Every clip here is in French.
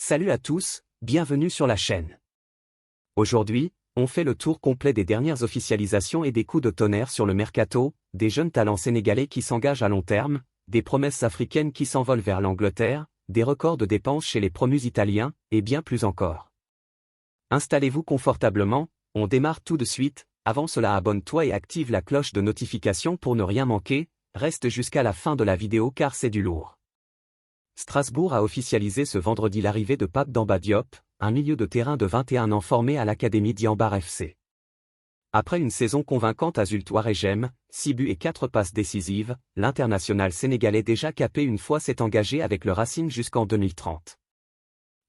Salut à tous, bienvenue sur la chaîne. Aujourd'hui, on fait le tour complet des dernières officialisations et des coups de tonnerre sur le mercato, des jeunes talents sénégalais qui s'engagent à long terme, des promesses africaines qui s'envolent vers l'Angleterre, des records de dépenses chez les promus italiens, et bien plus encore. Installez-vous confortablement, on démarre tout de suite. Avant cela, abonne-toi et active la cloche de notification pour ne rien manquer, reste jusqu'à la fin de la vidéo car c'est du lourd. Strasbourg a officialisé ce vendredi l'arrivée de Pape Demba Diop, un milieu de terrain de 21 ans formé à l'académie d'Yambar FC. Après une saison convaincante à Zultoiregem, 6 buts et 4 passes décisives, l'international sénégalais déjà capé une fois s'est engagé avec le Racing jusqu'en 2030.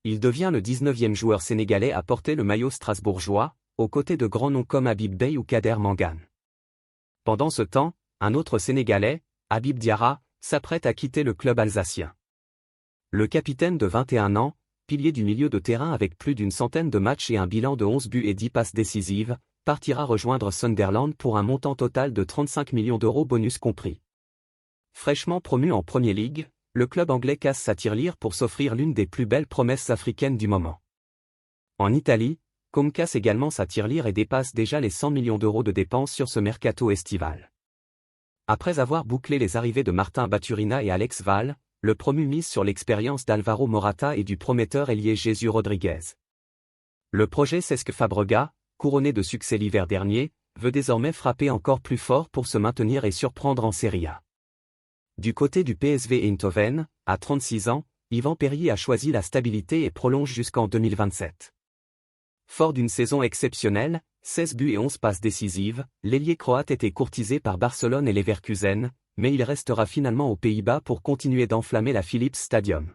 Il devient le 19e joueur sénégalais à porter le maillot strasbourgeois, aux côtés de grands noms comme Habib Beye ou Kader Mangane. Pendant ce temps, un autre Sénégalais, Habib Diarra, s'apprête à quitter le club alsacien. Le capitaine de 21 ans, pilier du milieu de terrain avec plus d'une centaine de matchs et un bilan de 11 buts et 10 passes décisives, partira rejoindre Sunderland pour un montant total de 35 millions d'euros bonus compris. Fraîchement promu en Premier League, le club anglais casse sa tirelire pour s'offrir l'une des plus belles promesses africaines du moment. En Italie, Com casse également sa tirelire et dépasse déjà les 100 millions d'euros de dépenses sur ce mercato estival. Après avoir bouclé les arrivées de Martin Baturina et Alex Val, le promu mise sur l'expérience d'Alvaro Morata et du prometteur ailier Jesús Rodriguez. Le projet Cesc Fabregas, couronné de succès l'hiver dernier, veut désormais frapper encore plus fort pour se maintenir et surprendre en Serie A. Du côté du PSV Eindhoven, à 36 ans, Yvan Perrier a choisi la stabilité et prolonge jusqu'en 2027. Fort d'une saison exceptionnelle, 16 buts et 11 passes décisives, l'ailier croate était courtisé par Barcelone et Leverkusen, mais il restera finalement aux Pays-Bas pour continuer d'enflammer la Philips Stadium.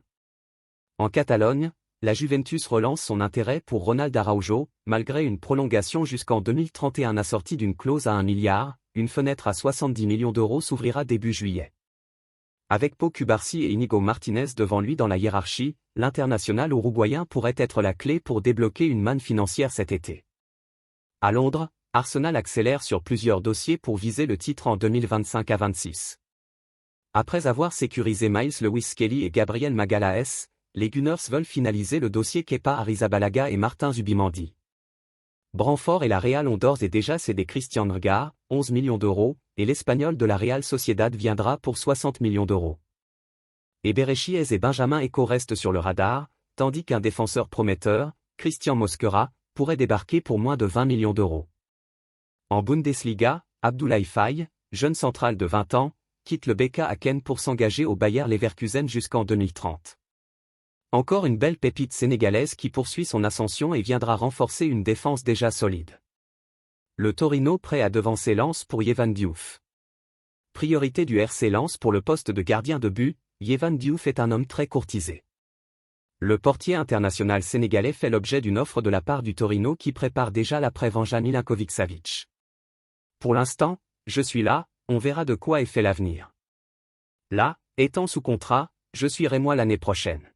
En Catalogne, la Juventus relance son intérêt pour Ronald Araujo, malgré une prolongation jusqu'en 2031 assortie d'une clause à 1 milliard, une fenêtre à 70 millions d'euros s'ouvrira début juillet. Avec Pau Cubarsí et Inigo Martinez devant lui dans la hiérarchie, l'international uruguayen pourrait être la clé pour débloquer une manne financière cet été. À Londres, Arsenal accélère sur plusieurs dossiers pour viser le titre en 2025 à 26. Après avoir sécurisé Miles Lewis Kelly et Gabriel Magalhaes, les Gunners veulent finaliser le dossier Kepa Arrizabalaga et Martin Zubimendi. Brentford et la Real ont d'ores et déjà cédé Christian Ngar, 11 millions d'euros, et l'Espagnol de la Real Sociedad viendra pour 60 millions d'euros. Et Berechiez et Benjamin Eko restent sur le radar, tandis qu'un défenseur prometteur, Christian Mosquera, pourrait débarquer pour moins de 20 millions d'euros. En Bundesliga, Abdoulaye Faye, jeune central de 20 ans, quitte le BK Häcken pour s'engager au Bayer Leverkusen jusqu'en 2030. Encore une belle pépite sénégalaise qui poursuit son ascension et viendra renforcer une défense déjà solide. Le Torino prêt à devancer Lens pour Yehvan Diouf. Priorité du RC Lens pour le poste de gardien de but, Yehvan Diouf est un homme très courtisé. Le portier international sénégalais fait l'objet d'une offre de la part du Torino qui prépare déjà l'après Vanja Milinkovic-Savic. Pour l'instant, je suis là, on verra de quoi est fait l'avenir. Là, étant sous contrat, je suivrai moi l'année prochaine.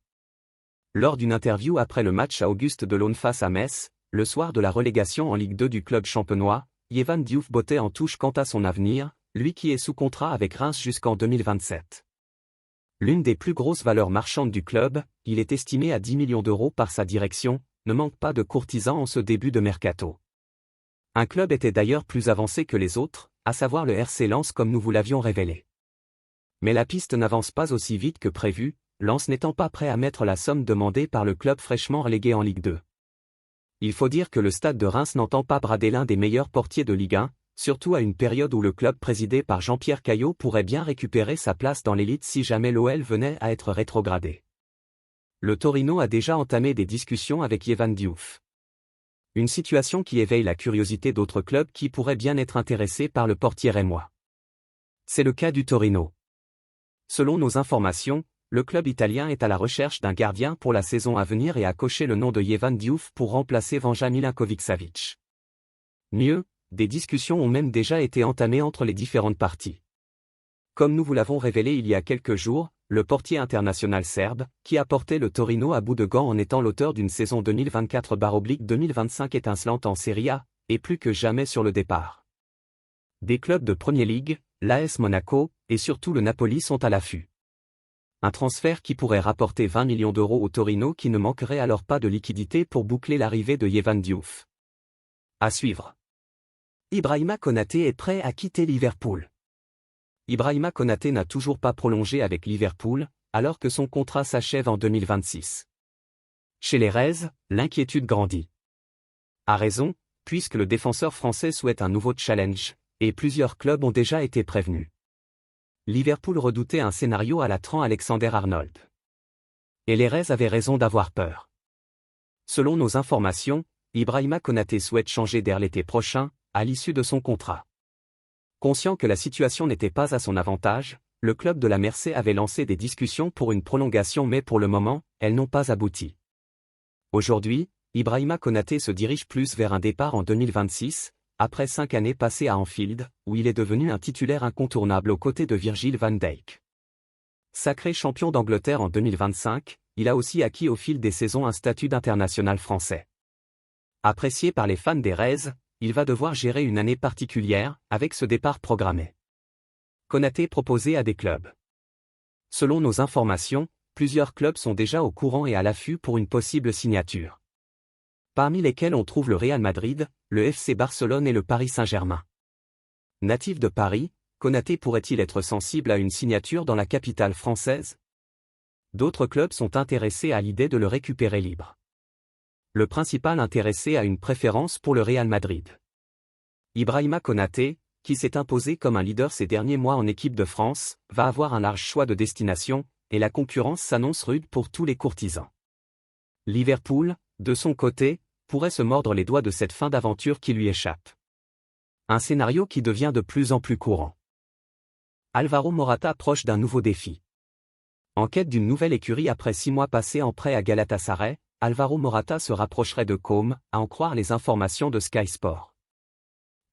Lors d'une interview après le match à Auguste Delaune face à Metz, le soir de la relégation en Ligue 2 du club champenois, Yehvan Diouf bottait en touche quant à son avenir, lui qui est sous contrat avec Reims jusqu'en 2027. L'une des plus grosses valeurs marchandes du club, il est estimé à 10 millions d'euros par sa direction, ne manque pas de courtisans en ce début de mercato. Un club était d'ailleurs plus avancé que les autres, à savoir le RC Lens comme nous vous l'avions révélé. Mais la piste n'avance pas aussi vite que prévu, Lens n'étant pas prêt à mettre la somme demandée par le club fraîchement relégué en Ligue 2. Il faut dire que le Stade de Reims n'entend pas brader l'un des meilleurs portiers de Ligue 1, surtout à une période où le club présidé par Jean-Pierre Caillot pourrait bien récupérer sa place dans l'élite si jamais l'OL venait à être rétrogradé. Le Torino a déjà entamé des discussions avec Yehvan Diouf. Une situation qui éveille la curiosité d'autres clubs qui pourraient bien être intéressés par le portier rémois. C'est le cas du Torino. Selon nos informations, le club italien est à la recherche d'un gardien pour la saison à venir et a coché le nom de Yehvan Diouf pour remplacer Vanja Milinkovic-Savic. Mieux, des discussions ont même déjà été entamées entre les différentes parties. Comme nous vous l'avons révélé il y a quelques jours, le portier international serbe, qui a porté le Torino à bout de gants en étant l'auteur d'une saison 2024/2025 étincelante en Serie A, est plus que jamais sur le départ. Des clubs de Premier League, l'AS Monaco, et surtout le Napoli sont à l'affût. Un transfert qui pourrait rapporter 20 millions d'euros au Torino qui ne manquerait alors pas de liquidité pour boucler l'arrivée de Yehvan Diouf. À suivre. Ibrahima Konaté est prêt à quitter Liverpool. Ibrahima Konaté n'a toujours pas prolongé avec Liverpool, alors que son contrat s'achève en 2026. Chez les Reds, l'inquiétude grandit. À raison, puisque le défenseur français souhaite un nouveau challenge, et plusieurs clubs ont déjà été prévenus. Liverpool redoutait un scénario à la Trent Alexander-Arnold. Et les Reds avaient raison d'avoir peur. Selon nos informations, Ibrahima Konaté souhaite changer d'air l'été prochain, à l'issue de son contrat. Conscient que la situation n'était pas à son avantage, le club de la Mersey avait lancé des discussions pour une prolongation mais pour le moment, elles n'ont pas abouti. Aujourd'hui, Ibrahima Konaté se dirige plus vers un départ en 2026, après 5 années passées à Anfield, où il est devenu un titulaire incontournable aux côtés de Virgil van Dijk. Sacré champion d'Angleterre en 2025, il a aussi acquis au fil des saisons un statut d'international français. Apprécié par les fans des Reds, il va devoir gérer une année particulière, avec ce départ programmé. Konaté proposé à des clubs. Selon nos informations, plusieurs clubs sont déjà au courant et à l'affût pour une possible signature. Parmi lesquels on trouve le Real Madrid, le FC Barcelone et le Paris Saint-Germain. Natif de Paris, Konaté pourrait-il être sensible à une signature dans la capitale française? D'autres clubs sont intéressés à l'idée de le récupérer libre. Le principal intéressé a une préférence pour le Real Madrid. Ibrahima Konaté, qui s'est imposé comme un leader ces derniers mois en équipe de France, va avoir un large choix de destinations, et la concurrence s'annonce rude pour tous les courtisans. Liverpool, de son côté, pourrait se mordre les doigts de cette fin d'aventure qui lui échappe. Un scénario qui devient de plus en plus courant. Alvaro Morata proche d'un nouveau défi. En quête d'une nouvelle écurie après 6 mois passés en prêt à Galatasaray, Alvaro Morata se rapprocherait de Côme, à en croire les informations de Sky Sport.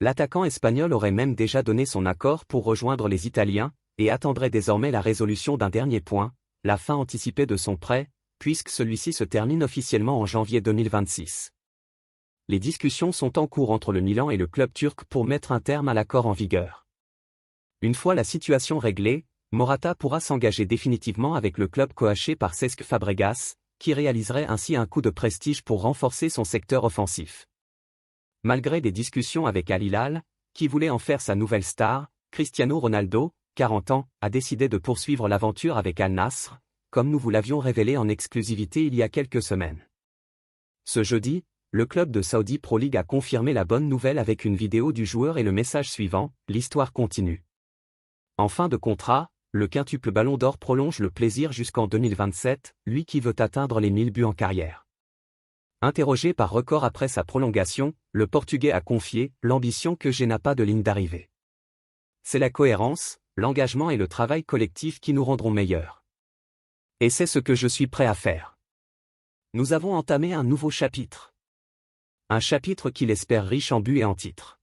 L'attaquant espagnol aurait même déjà donné son accord pour rejoindre les Italiens, et attendrait désormais la résolution d'un dernier point, la fin anticipée de son prêt, puisque celui-ci se termine officiellement en janvier 2026. Les discussions sont en cours entre le Milan et le club turc pour mettre un terme à l'accord en vigueur. Une fois la situation réglée, Morata pourra s'engager définitivement avec le club coaché par Cesc Fabregas, qui réaliserait ainsi un coup de prestige pour renforcer son secteur offensif. Malgré des discussions avec Al Hilal, qui voulait en faire sa nouvelle star, Cristiano Ronaldo, 40 ans, a décidé de poursuivre l'aventure avec Al Nassr, comme nous vous l'avions révélé en exclusivité il y a quelques semaines. Ce jeudi, le club de Saudi Pro League a confirmé la bonne nouvelle avec une vidéo du joueur et le message suivant, l'histoire continue. En fin de contrat, le quintuple Ballon d'Or prolonge le plaisir jusqu'en 2027, lui qui veut atteindre les 1000 buts en carrière. Interrogé par Record après sa prolongation, le Portugais a confié « L'ambition que j'ai n'a pas de ligne d'arrivée. C'est la cohérence, l'engagement et le travail collectif qui nous rendront meilleurs. Et c'est ce que je suis prêt à faire. Nous avons entamé un nouveau chapitre. Un chapitre qu'il espère riche en buts et en titres.